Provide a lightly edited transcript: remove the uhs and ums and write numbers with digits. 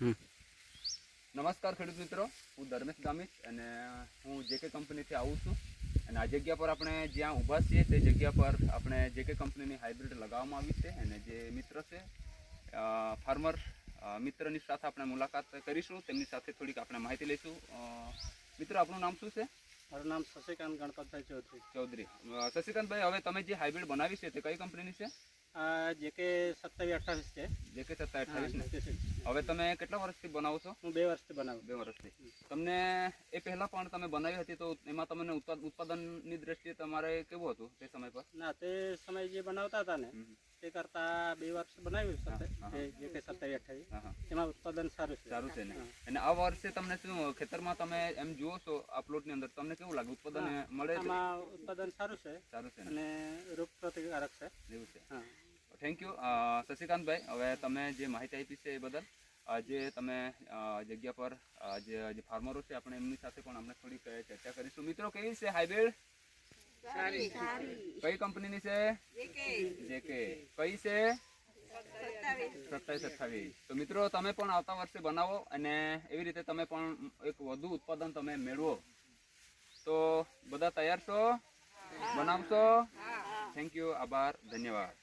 નમસ્કાર ખેડૂત મિત્રો, હું ધર્મેશ ગામિત અને હું જેકે કંપનીથી આવું છું. અને આ જગ્યા પર આપણે જ્યાં ઊભા છીએ તે જગ્યા પર આપણે જેકે કંપનીની હાઇબ્રિડ લગાવવામાં આવી છે. અને જે મિત્ર છે ફાર્મર મિત્રની સાથે આપણે મુલાકાત કરીશું, તેમની સાથે થોડીક આપણે માહિતી લઈશું. મિત્ર, આપણું નામ શું છે? મારું નામ શશિકાંત ગણપતભાઈ ચૌધરી. શશિકાંતભાઈ, હવે તમે જે હાઇબ્રિડ બનાવી છે તે કઈ કંપનીની છે? જેકે 2728 છે. જેકે 2728 ને? હવે તમે કેટલા વર્ષથી બનાવો છો? હું 2 વર્ષથી બનાવું. 2 વર્ષથી. તમને એ પહેલા પણ તમે બનાવી હતી, તો એમાં તમને ઉત્પાદનની દ્રષ્ટિએ તમારે કેવું હતું તે સમય પર? ના, તે સમય જે બનાવતા હતા ને તે કરતા 2 વર્ષ બનાવ્યું છે જેકે 2728. એમાં ઉત્પાદન સારું છે ને? અને આ વર્ષે તમને શું ખેતરમાં તમે એમ જુઓ છો આ પ્લોટની અંદર, તમને કેવું લાગે? ઉત્પાદન મળે? આમાં ઉત્પાદન સારું છે અને રોગ પ્રતિકારક છે. એવું છે. થેન્ક યુ શશિકાંતભાઈ. હવે તમે જે માહિતી આપી છે એ બદલ. આજે તમે જગ્યા પર જે ફાર્મરો છે આપણે એમની સાથે પણ આપણે થોડીક ચર્ચા કરીશું. મિત્રો, કેવી છે હાઇબ્રિડ? કઈ કંપનીની છે? જેકે. કઈ છે? 2728. તો મિત્રો, તમે પણ આવતા વર્ષે બનાવો અને એવી રીતે તમે પણ એક વધુ ઉત્પાદન તમે મેળવો. તો બધા તૈયાર છો? બનાવશો? Thank you. આભાર. ધન્યવાદ.